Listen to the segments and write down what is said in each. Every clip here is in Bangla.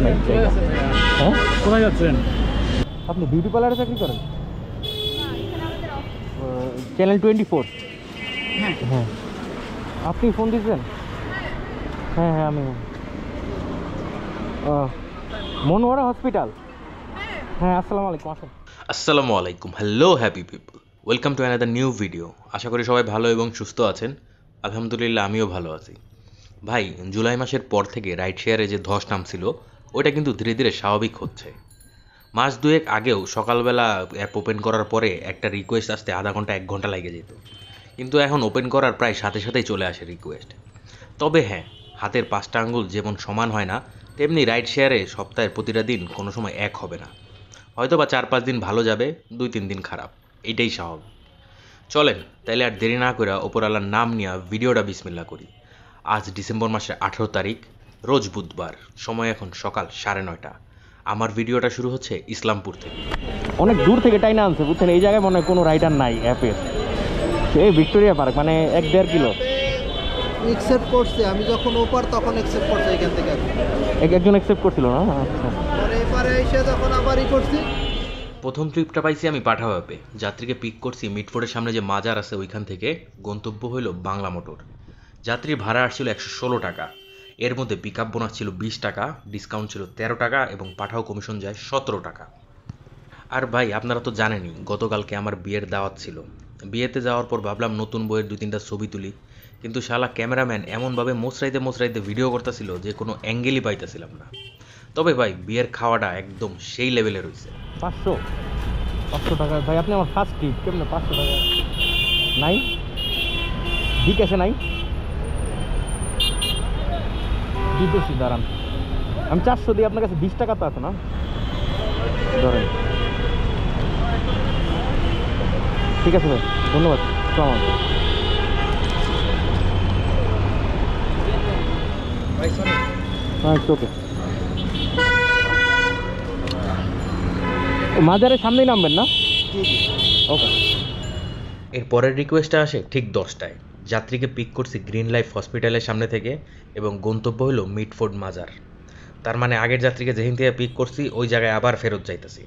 নাই। হ্যাঁ, কোথায় যাচ্ছেন? আপনি বিউটি পার্লারে চাকরি করেন? চ্যানেল 24। হ্যাঁ হ্যাঁ, আপনি ফোন দিয়েছেন? হ্যাঁ হ্যাঁ, আমি মনোয়ারা হসপিটাল। হ্যাঁ, আসসালামু আলাইকুম। আসেন। আসসালামু আলাইকুম, hello happy people, welcome to another new video. আশা করি সবাই ভালো এবং সুস্থ আছেন। আলহামদুলিল্লাহ আমিও ভালো আছি। ভাই, জুলাই মাসের পর থেকে রাইড শেয়ারে যে ধস নামছিল ওইটা কিন্তু ধীরে ধীরে স্বাভাবিক হচ্ছে। মাস দুয়েক আগেও সকালবেলা অ্যাপ ওপেন করার পরে একটা রিকোয়েস্ট আসতে আধা ঘন্টা 1 ঘন্টা লেগে যেত, কিন্তু এখন ওপেন করার প্রায় সাথে সাথেই চলে আসে রিকোয়েস্ট। তবে হ্যাঁ, হাতের 5টা আঙ্গুল যেমন সমান হয় না, তেমনি রাইড শেয়ারে সপ্তাহের প্রতিটা দিন কোনো সময় এক হবে না। হয়তো বা 4-5 দিন ভালো যাবে, 2-3 দিন খারাপ, এইটাই স্বাভাবিক। চলেন তাইলে আর দেরি না করে ওপরওয়ালার নাম নিয়ে ভিডিওটা বিসমিল্লা করি। আজ ডিসেম্বর মাসের 18 তারিখ, রোজ বুধবার, সময় এখন সকাল 9:30। আমার ভিডিওটা শুরু হচ্ছে ইসলামপুর থেকে। অনেক দূর থেকে টাইনা আনছে, বুঝছেন? এই জায়গায় মনে হয় কোনো রাইডার নাই অ্যাপের। এই ভিক্টোরিয়া পার্ক মানে 1-1.5 কিলো অ্যাকসেপ্ট করছে। আমি যখন ওপার তখন অ্যাকসেপ্ট করছে এখান থেকে। একজন অ্যাকসেপ্ট করছিল না? আচ্ছা, পরে এপারে এসে যখন আবারই করছি। প্রথম ট্রিপটা পাইছি আমি পাঠাও অ্যাপে। যাত্রীকে পিক করছি মিটফোর্ডের সামনে যে মাজার আছে ওইখান থেকে। গন্তব্য হইল বাংলা মোটর। যাত্রীর ভাড়া আসছিল 116 টাকা। এর মধ্যে পিক আপ বোনাস ছিল 20 টাকা, ডিসকাউন্ট ছিল 13 টাকা এবং পাঠাও কমিশন যায় 17 টাকা। আর ভাই, আপনারা তো জানেনই গতকালকে আমার বিয়ের দাওয়াত ছিল। বিয়েতে যাওয়ার পর ভাবলাম নতুন বইয়ের 2-3টা ছবি তুলি, কিন্তু শালা ক্যামেরাম্যান এমনভাবে মোচড়াইতে ভিডিও করতেছিল যে কোনো অ্যাঙ্গেলই পাইতেছিলাম না। তবে ভাই, বিয়ের খাওয়াটা একদম সেই লেভেলের হয়েছে। 500 টাকা ভাই। আপনি আমার ফার্স্ট ট্রিপ, কেমনে 500 টাকা নাই? বিকাশে নাই? দিতেছি, দাঁড়ান। আমি 400 দিই, আপনার কাছে 20 টাকা তো আছে না? ধরেন। ঠিক আছে ভাই, ধন্যবাদ। আসসালামু আলাইকুম। হ্যাঁ, ওকে। মাজারের সামনেই নামবেন না? ওকে। এর পরের রিকোয়েস্টটা আসে ঠিক 10টায়। যাত্রীকে পিক করছি গ্রিন লাইফ হসপিটালের সামনে থেকে এবং গন্তব্য হলো মিটফোর্ড মাজার। তার মানে আগের যাত্রীকে যেখান থেকে পিক করছি ওই জায়গায় আবার ফেরত যাইতেছি।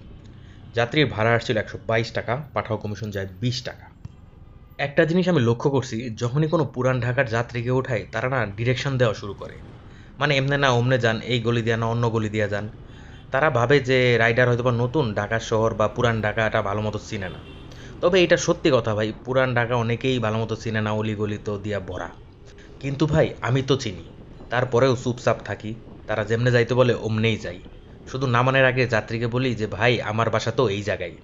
যাত্রীর ভাড়া আসছিল 122 টাকা, পাঠাও কমিশন যায় 20 টাকা। একটা জিনিস আমি লক্ষ্য করছি, যখনই কোনো পুরান ঢাকার যাত্রীকে ওঠায় তারা না ডিরেকশন দেওয়া শুরু করে। মানে এমনি না অমনে যান, এই গলি দিয়া না অন্য গলি দিয়া যান। তারা ভাবে যে রাইডার হয়তো বা নতুন ঢাকা শহর বা পুরান ঢাকাটা ভালো মতো চিনে না। তবে এটা সত্যি কথা ভাই, পুরান ঢাকা অনেকেই ভালো মতো চিনে না, অলিগলি তো দিয়া ভরা। কিন্তু ভাই আমি তো চিনি, তারপরেও চুপচাপ থাকি। তারা যেমনে যাইতে বলে অমনেই যাই। শুধু নামানোর আগে যাত্রীকে বলি যে ভাই আমার বাসা তো এই জায়গায়।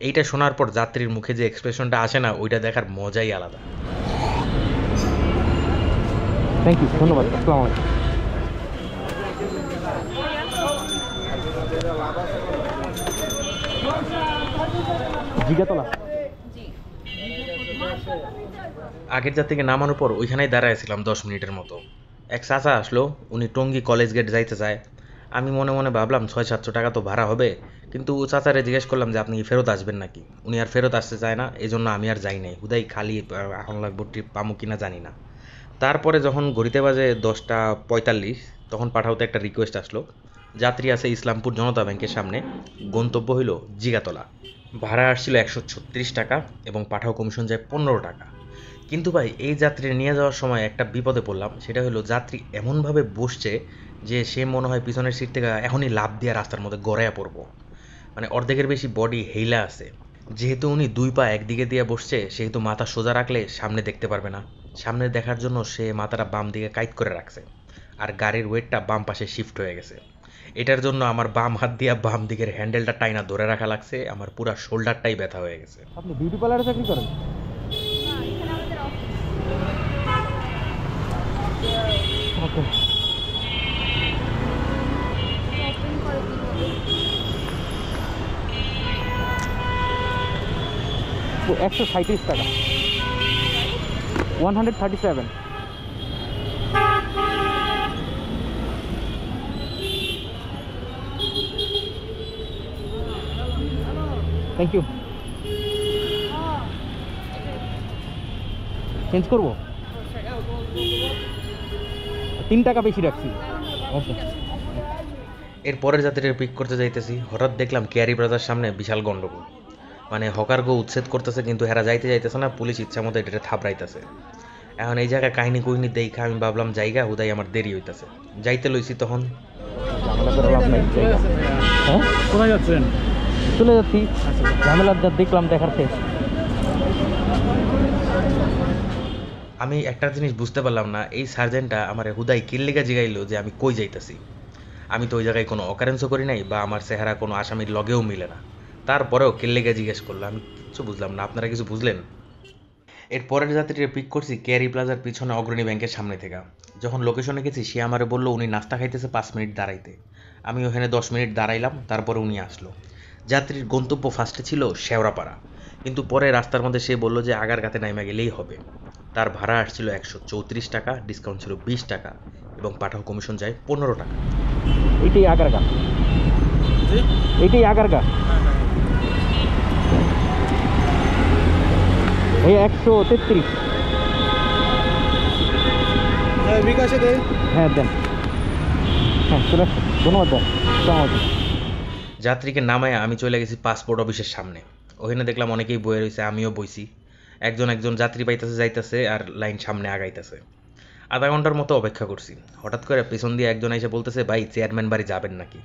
এইটা শোনার পর যাত্রীর মুখে যে এক্সপ্রেশনটা আসে না, ওইটা দেখার মজাই আলাদা। থ্যাংক ইউ, ধন্যবাদ। আসসালামু আলাইকুম। জিগাতলা। আগের যাত্রীকে নামানোর পর ওইখানেই দাঁড়াইছিলাম 10 মিনিটের মতো। এক চাচা আসলো, উনি টঙ্গী কলেজ গেট যাইতে চায়। আমি মনে মনে ভাবলাম 600-700 টাকা তো ভাড়া হবে, কিন্তু চাচারে জিজ্ঞেস করলাম যে আপনি কি ফেরত আসবেন নাকি। উনি আর ফেরত আসতে চায় না, এই জন্য আমি আর যাই নাই। হুদাই খালি এখন লাগবো, ট্রিপ পামো কিনা জানি না। তারপরে যখন ঘড়িতে বাজে 10টা 45, তখন পাঠাওতে একটা রিকোয়েস্ট আসলো। যাত্রী আছে ইসলামপুর জনতা ব্যাংকের সামনে, গন্তব্য হইল জিগাতলা। ভাড়া আসছিল 136 টাকা এবং পাঠাও কমিশন যায় 15 টাকা। কিন্তু ভাই, এই যাত্রী নিয়ে যাওয়ার সময় একটা বিপদে পড়লাম। সেটা হলো যাত্রী এমনভাবে বসছে যে সে মনে হয় পিছনের সিট থেকে এখনই লাফ দিয়ে রাস্তার মধ্যে গড়াইয়া পড়বো। মানে অর্ধেকের বেশি বডি হেইলা আছে। যেহেতু উনি 2 পা একদিকে দিয়ে বসছে, সেহেতু মাথা সোজা রাখলে সামনে দেখতে পারবে না। সামনে দেখার জন্য সে মাথাটা বাম দিকে কাইট করে রাখছে, আর গাড়ির ওয়েটটা বাম পাশে শিফট হয়ে গেছে। এটার জন্য আমার বাম হাত দিয়ে বাম দিকের হ্যান্ডেলটা টাইনা ধরে রাখা লাগছে। আমার পুরা শোল্ডারটাই ব্যথা হয়ে গেছে। আপনি বিউটি পার্লারে চাকরি করেন? ওকে। 137 টাকা। 137। Thank you. চেঞ্জ করবো? 3 টাকা বেশি রাখছি। ওকে। এর পরের যাত্রীরা পিক করতে যাইতেছি, হঠাৎ দেখলাম কেয়ারি প্লাজার সামনে বিশাল গন্ডগোল। মানে হকার গো উচ্ছেদ করতেছে, কিন্তু হেরা যাইতে যাইতেছে না, পুলিশ ইচ্ছা মতো এটা থাপড়াইতেছে। এখন এই জায়গায় কাহিনী কুহিনী দেখা আমি ভাবলাম জায়গা হুদাই আমার দেরি হইতেছে, যাইতে লইছি তখন ঝামেলা করে লাভ নাই জায়গা। হ্যাঁ কোথায় যাচ্ছেন? চলে যাচ্ছি, ঝামেলা যা দেখলাম দেখার শেষ। আমি একটা জিনিস বুঝতে পারলাম না, এই সার্জেন্টটা আমার হুদাই কিল্লিগা জিগাইলো যে আমি কই যাইতেছি। আমি তো ওই জায়গায় কোনো অকারেন্সও করি নাই, বা আমার চেহারা কোনো আসামির লগেও মিলে না, তারপরেও কিল্লিগা জিজ্ঞেস করলো। আমি কিচ্ছু বুঝলাম না, আপনারা কিছু বুঝলেন? এর পরের যাত্রীরা পিক করছি কেয়ারি প্লাজার পিছনে অগ্রণী ব্যাংকের সামনে থেকে। যখন লোকেশনে গেছি সে আমারে বললো উনি নাস্তা খাইতেছে 5 মিনিট দাঁড়াইতে। আমি ওখানে 10 মিনিট দাঁড়াইলাম, তারপরে উনি আসলো। যাত্রীর গন্তব্য ফার্স্টে ছিল শেওড়াপাড়া, কিন্তু পরে রাস্তার মধ্যে সে বলল যে আগারগাঁতে নাইমা গেলেই হবে। তার ভাড়া আসছিল 134 টাকা, ডিসকাউন্ট ছিল 20 টাকা এবং পাঠাও কমিশন যায় 15 টাকা। এইটাই আগারগা, এইটাই আগারগা। এই 133। বিকাশে দে। হ্যাঁ দেন, হ্যাঁ চলে আসছে, ধন্যবাদ দেন। যাত্রীকে নামায় আমি চলে গেছি পাসপোর্ট অফিসের সামনে। ওখানে দেখলাম অনেকেই বয়ে রয়েছে, আমিও বইছি। একজন যাত্রী পাইতেছে যাইতেছে আর লাইন সামনে আগাইতেছে। আধা ঘন্টার মতো অপেক্ষা করছি, হঠাৎ করে পেছন দিয়ে একজন এসে বলতেছে, ভাই চেয়ারম্যান বাড়ি যাবেন নাকি?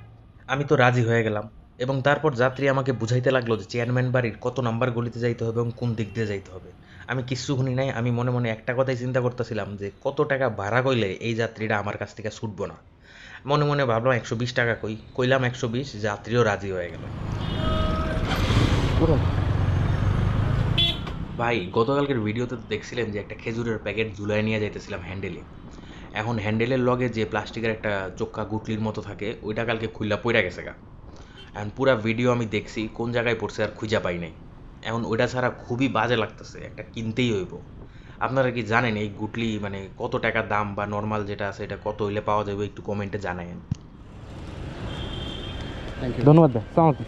আমি তো রাজি হয়ে গেলাম, এবং তারপর যাত্রী আমাকে বুঝাইতে লাগলো যে চেয়ারম্যান বাড়ির কত নাম্বার গলিতে যাইতে হবে এবং কোন দিক দিয়ে যাইতে হবে। আমি কিচ্ছু শুনি নাই, আমি মনে মনে একটা কথাই চিন্তা করতেছিলাম যে কত টাকা ভাড়া কইলে এই যাত্রীরা আমার কাছ থেকে ছুটবো না। মনে মনে ভাবলাম 120 টাকা কইলাম 120, যাত্রীও রাজি হয়ে গেল। ভাই গতকালকের ভিডিওতে তো দেখছিলেন যে একটা খেজুরের প্যাকেট ঝুলায় নিয়ে যাইতেছিলাম হ্যান্ডেলে। এখন হ্যান্ডেলের লগে যে প্লাস্টিকের একটা চোক্কা গুটলির মতো থাকে, ওইটা কালকে খুইলা পইরা গেছে গা। এখন পুরা ভিডিও আমি দেখছি, কোন জায়গায় পড়ছে আর খুঁজা পাই নাই। এখন ওইটা ছাড়া খুবই বাজে লাগতেছে, একটা কিনতেই হইব। আপনারা কি জানেন এই গুটলি মানে কত টাকা দাম, বা নর্মাল যেটা আছে এটা কত হইলে পাওয়া যাবে? একটু কমেন্টে জানায়েন। ধন্যবাদ দেন। সালাম আলাইকুম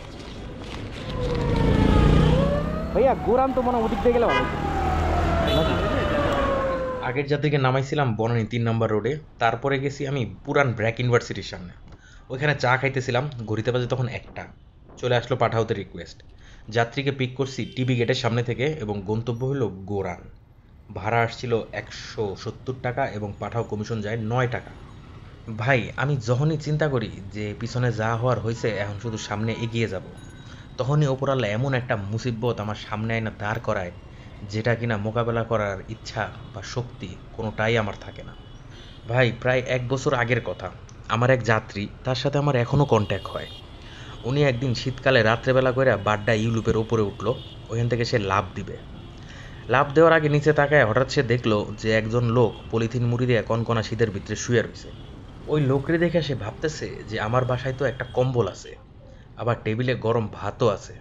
ভাইয়া, গোরাম তো মনে হয় ওদিক দিয়ে গেলে ভালো। আগের যাত্রীকে নামাইছিলাম বনানী 3 নম্বর রোডে, তারপরে গেছি আমি পুরান ব্র্যাক ইউনিভার্সিটির সামনে। ওইখানে চা খাইতেছিলাম, ঘড়িতে বাজে তখন 1টা। চলে আসলো পাঠাওতে রিকোয়েস্ট। যাত্রীকে পিক করছি টিভি গেটের সামনে থেকে এবং গন্তব্য হলো গোরান। ভাড়া আসছিল 170 টাকা এবং পাঠাও কমিশন যায় 9 টাকা। ভাই আমি যখনই চিন্তা করি যে পিছনে যা হওয়ার হয়েছে, এখন শুধু সামনে এগিয়ে যাব, তখনই ওপরাল্লা এমন একটা মুসিবত আমার সামনে আইনা দাঁড় করায়, যেটা কিনা মোকাবেলা করার ইচ্ছা বা শক্তি কোনোটাই আমার থাকে না। ভাই প্রায় 1 বছর আগের কথা, আমার এক যাত্রী, তার সাথে আমার এখনও কন্ট্যাক্ট হয়। উনি একদিন শীতকালে রাত্রেবেলা করে বাড্ডা ইউলুপের ওপরে উঠলো, ওইখান থেকে সে লাফ দিবে। লাফ দেওয়ার আগে নিচে তাকায় হঠাৎ সে দেখলো যে একজন লোক পলিথিন মুড়ি দিয়ে কনকনা শীতের ভিতরে শুয়ে রয়েছে। ওই লোকরে দেখে সে ভাবতেছে যে আমার বাসায় তো একটা কম্বল আছে, আবার টেবিলে গরম ভাতও আছে,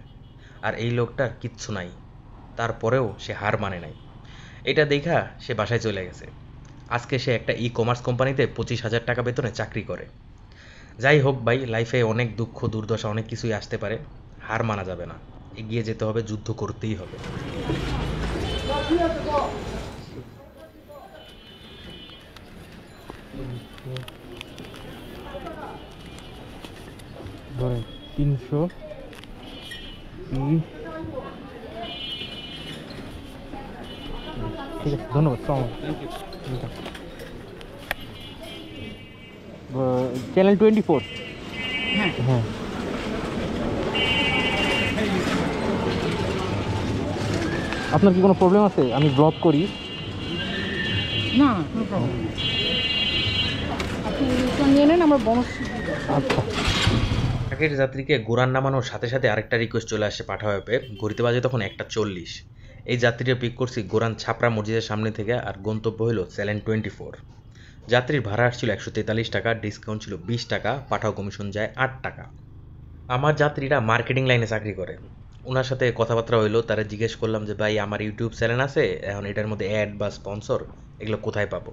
আর এই লোকটার কিচ্ছু নাই। তারপরেও সে হার মানে নাই। এটা দেখা সে বাসায় চলে গেছে। আজকে সে একটা ই-কমার্স কোম্পানিতে 25,000 টাকা বেতনে চাকরি করে। যাই হোক ভাই, লাইফে অনেক দুঃখ দুর্দশা অনেক কিছুই আসতে পারে, হার মানা যাবে না, এগিয়ে যেতে হবে, যুদ্ধ করতেই হবে। ধরেন 300 ঠিক আছে, ধন্যবাদ। চ্যানেল 24। হ্যাঁ আপনার কি কোনো প্রবলেম আছে? আমি ব্লগ করি। না, কোনো প্রবলেম নেই। আপনি নিয়ে নেন, আমার বোনাস। আচ্ছা। আগের যাত্রীকে গোরান নামানোর সাথে সাথে আরেকটা রিকোয়েস্ট চলে আসে পাঠাও অ্যাপে। ঘড়িতে বাজে তখন 1:40। এই যাত্রীকে পিক করছি গোরান ছাপড়া মসজিদের সামনে থেকে, আর গন্তব্য হলো চ্যানেল 24। যাত্রীর ভাড়া আসছিল 143 টাকা, ডিসকাউন্ট ছিল 20 টাকা, পাঠাও কমিশন যায় 8 টাকা। আমার যাত্রীরা মার্কেটিং লাইনে চাকরি করে। ওনার সাথে কথাবার্তা হইলো, তারা জিজ্ঞেস করলাম যে ভাই আমার ইউটিউব চ্যানেল আছে, এখন এটার মধ্যে অ্যাড বা স্পন্সর এগুলো কোথায় পাবো?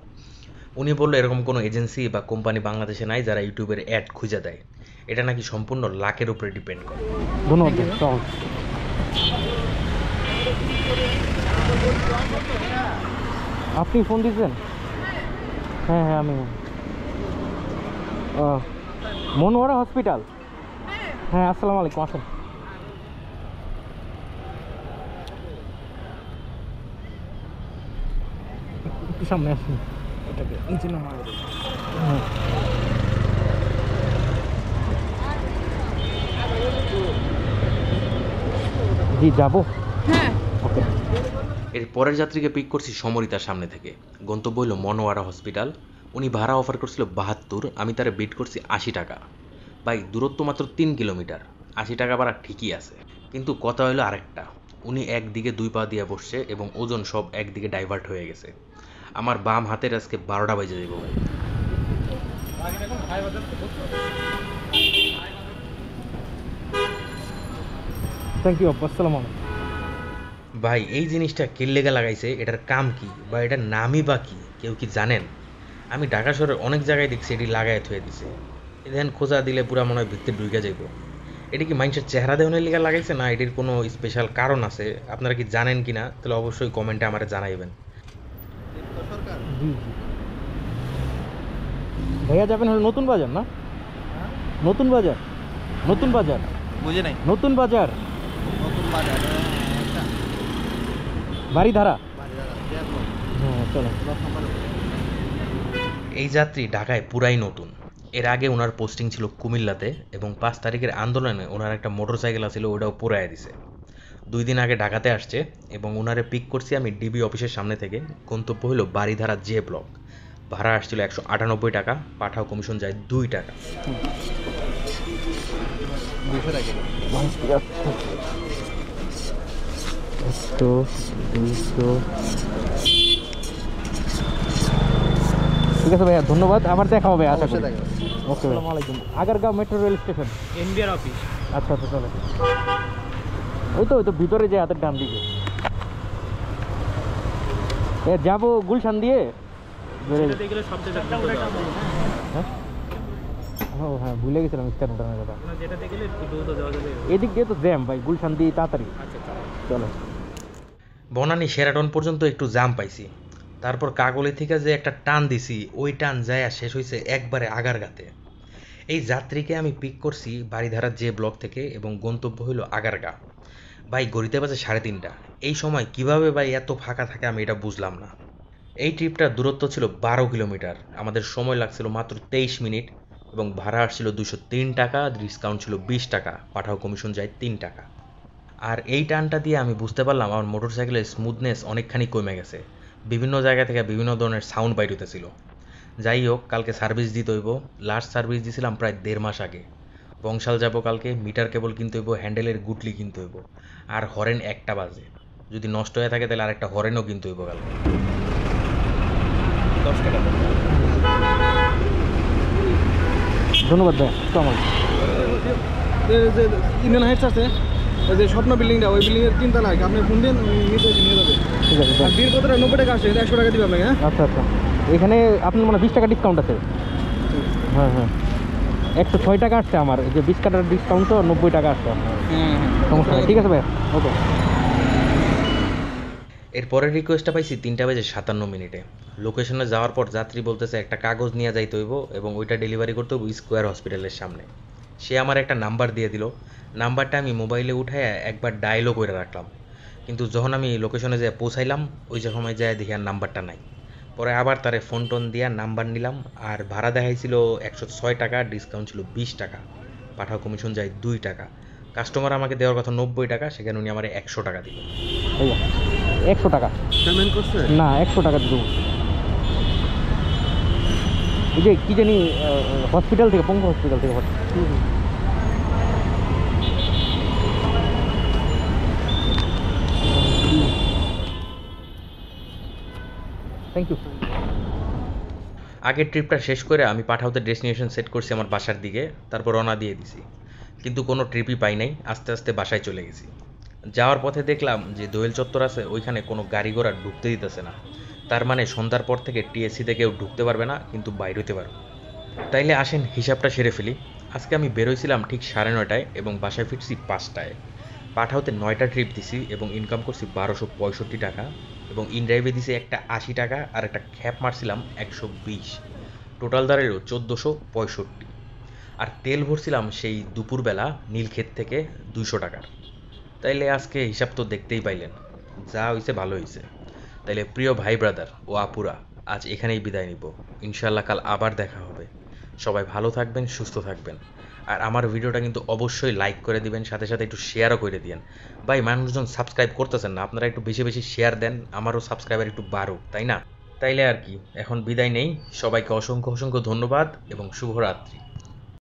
উনি বললো এরকম কোনো এজেন্সি বা কোম্পানি বাংলাদেশে নাই যারা ইউটিউবের অ্যাড খুঁজে দেয়, এটা নাকি সম্পূর্ণ লাকের উপরে ডিপেন্ড করে। ধন্যবাদ। আপনি ফোন দিয়েছেন? হ্যাঁ হ্যাঁ আমি মনোয়ারা হসপিটাল। হ্যাঁ, আসসালামু আলাইকুম, আসেন। একটু সামনে আসুন, এটাকে নিচে নামায় দেবো। হ্যাঁ। জি, যাবো। হ্যাঁ। ওকে। এর পরের যাত্রীকে পিক করছি সমরিতার সামনে থেকে। গন্তব্য হইল মনোয়ারা হসপিটাল। উনি ভাড়া অফার করছিল 72, আমি তারে বিট করছি 80 টাকা। ভাই দূরত্ব মাত্র 3 কিলোমিটার, 80 টাকা ভাড়া ঠিকই আছে, কিন্তু কথা হইলো আরেকটা, উনি একদিকে 2 পা দিয়ে বসছে এবং ওজন সব একদিকে ডাইভার্ট হয়ে গেছে। আমার বাম হাতের আজকে 12টা বাজে দেবো ভাই। থ্যাংক ইউ, আসসালামু আলাইকুম। ভাই এই জিনিসটা কে লেগে লাগাইছে, এটার কাম কি বা এটার নামই বা কি কেউ কি জানেন? আমি ঢাকা শহরের অনেক জায়গায় দেখছি এটি লাগাই থুয়ে দিছে। এখানে খোঁজা দিলে পুরা মনে হয় ভিতরে ঢুকে যাইব। এটি কি মানুষের চেহারা দেওয়ার লিগা লাগাইছে, না এটির কোনো স্পেশাল কারণ আছে? আপনারা কি জানেন কি না তাহলে অবশ্যই কমেন্টে আমার জানাইবেন। সরকার জি জি। ভাইয়া যাবেন হলো নতুন বাজার না? নতুন বাজার, নতুন বাজার, বুঝে নাই নতুন বাজার, নতুন বাজার বাড়িধারা। হ্যাঁ, চলো। এই যাত্রী ঢাকায় পুরাই নতুন। এর আগে ওনার পোস্টিং ছিল কুমিল্লাতে এবং 5 তারিখের আন্দোলনে ওনার একটা মোটরসাইকেল ছিল, ওটাও পুরাই দিছে। 2 দিন আগে ঢাকাতে আসছে এবং ওনারে পিক করছি আমি ডিবি অফিসের সামনে থেকে। গন্তব্য হলো বাড়িধারা জে ব্লক। ভাড়া আসছিল 198 টাকা, পাঠাও কমিশন যায় 2 টাকা। 200 টাকা। 200। ঠিক আছে ভাইয়া, ধন্যবাদ, আবার দেখা হবে আশা করি। ওকে, আসসালামু আলাইকুম। Agargaon metro rail station, NBR office. আচ্ছা আচ্ছা, চলে। ওই তো ভিতরে যে হাতের ডান দিকে যাবো গুলশান দিয়ে। সেটাতে গেলে সবচেয়ে হ্যাঁ, ও হ্যাঁ, ভুলে গেছিলাম স্ট্যান্ড উঠানোর কথা। যেটাতে গেলে একটু দ্রুত যাওয়া যাবে। এদিক দিয়ে তো জ্যাম ভাই, গুলশান দিয়ে তাড়াতাড়ি। আচ্ছা চলো। বনানী শেরাটন পর্যন্ত একটু জাম পাইছি, তারপর কাগলি থেকে যে একটা টান দিছি, ওই টান যায় শেষ হয়েছে একবারে আগারগাতে। এই যাত্রীকে আমি পিক করছি বাড়িধারা জে ব্লক থেকে এবং গন্তব্য হইল আগারগা। ভাই গড়িতে বাজে 3:30। এই সময় কিভাবে ভাই এত ফাঁকা থাকে আমি এটা বুঝলাম না। এই ট্রিপটার দূরত্ব ছিল 12 কিলোমিটার, আমাদের সময় লাগছিল মাত্র 23 মিনিট এবং ভাড়া আসছিল 203 টাকা, ডিসকাউন্ট ছিল 20 টাকা, পাঠাও কমিশন যায় 3 টাকা। আর এই টানটা দিয়ে আমি বুঝতে পারলাম আমার মোটরসাইকেলের স্মুথনেস অনেকখানি কমে গেছে। বিভিন্ন জায়গা থেকে বিভিন্ন ধরনের সাউন্ড বাইর হইতেছিল। যাই হোক, কালকে সার্ভিস দিতে হইব। লাস্ট সার্ভিস দিয়েছিলাম প্রায় 1.5 মাস আগে। বংশাল যাব কালকে, মিটার কেবল কিনতে হইব, হ্যান্ডেলের গুটলি কিনতে হইব, আর হরেন 1টা বাজে। যদি নষ্ট হয়ে থাকে তাহলে আরেকটা হরেনও কিনতে হইব কালকে। 10 টাকা। ধন্যবাদ ভাই, আসসালামু আলাইকুম। যে ইন্ডিয়ান হাইটস আছে, ওই যে স্বপ্ন বিল্ডিংটা, ওই বিল্ডিংয়ের 3 তলা। আপনি ফোন দিন, নিয়ে যাবে। ঠিক আছে, আর বিল কতটা? 90 টাকা আসে, 100 টাকা দিবে আপনাকে। হ্যাঁ, আচ্ছা আচ্ছা। এখানে আপনার মানে 20 টাকা ডিসকাউন্ট আছে। হ্যাঁ হ্যাঁ, 106 টাকা আসছে আমার, এই যে 20 টাকার ডিসকাউন্ট তো 90 টাকা আসছে। সমস্যা নেই, ঠিক আছে ভাই, ওকে। এরপরের রিকোয়েস্টটা পাইছি 3:57 লোকেশনে যাওয়ার পর যাত্রী বলতেছে একটা কাগজ নিয়ে যাইতে হইব এবং ওইটা ডেলিভারি করতে হইব স্কোয়ার হসপিটালের সামনে। সে আমার একটা নাম্বার দিয়ে দিল। নাম্বারটা আমি মোবাইলে উঠায় একবার ডায়ালও করে রাখলাম, কিন্তু যখন আমি লোকেশনে যেয়ে পৌঁছাইলাম ওই যে সময় যায় দেখি আর নাম্বারটা নাই। পরে আবার তারে ফোন টোন দিয়া নাম্বার নিলাম, আর ভাড়া দেখাইছিল 106 টাকা, ডিসকাউন্ট ছিল 20 টাকা, পাঠাও কমিশন যায় 2 টাকা। কাস্টমার আমাকে দেওয়ার কথা 90 টাকা, সেখানে উনি আমার 100 টাকা দিল। ভাইয়া 100 টাকা পেমেন্ট করছে? না, 100 টাকা দেবো। এই যে কি জানি হসপিটাল থেকে, পঙ্গু হসপিটাল থেকে। Thank you. আগের ট্রিপটা শেষ করে আমি পাঠাওতে ডেস্টিনেশন সেট করছি আমার বাসার দিকে, তারপর রওনা দিয়ে দিছি, কিন্তু কোনো ট্রিপই পাই নাই। আস্তে আস্তে বাসায় চলে গেছি। যাওয়ার পথে দেখলাম যে দোয়েল চত্বর আছে, ওইখানে কোনো গাড়ি ঘোড়া ঢুকতে দিতেছে না। তার মানে সন্ধ্যার পর থেকে টিএসসিতে কেউ ঢুকতে পারবে না, কিন্তু বাইর হতে পারবে। তাইলে আসেন হিসাবটা সেরে ফেলি। আজকে আমি বেরোইছিলাম ঠিক 9:30 এবং বাসায় ফিরছি 5টায়। পাঠাওতে 9টা ট্রিপ দিছি এবং ইনকাম করছি 1265 টাকা, এবং ইনড্রাইভে দিছি একটা 80 টাকা আর একটা খ্যাপ মারছিলাম 120। টোটাল দাঁড়ালো 1465। আর তেল ভরছিলাম সেই দুপুরবেলা নীলক্ষেত থেকে 200 টাকার। তাইলে আজকে হিসাব তো দেখতেই পাইলেন, যা হইছে ভালো হইছে। তাইলে প্রিয় ভাই ব্রাদার ও আপুরা, আজ এখানেই বিদায় নিব। ইনশাল্লাহ কাল আবার দেখা হবে। সবাই ভালো থাকবেন, সুস্থ থাকবেন। আর আমার ভিডিওটা কিন্তু অবশ্যই লাইক করে দিবেন, সাথে সাথে একটু শেয়ারও করে দিয়েন। ভাই মানুষজন সাবস্ক্রাইব করতেছেন না, আপনারা একটু বেশি বেশি শেয়ার দেন, আমারও সাবস্ক্রাইবার একটু বাড়ুক, তাই না? তাইলে আর কি, এখন বিদায় নেই। সবাইকে অসংখ্য অসংখ্য ধন্যবাদ এবং শুভরাত্রি।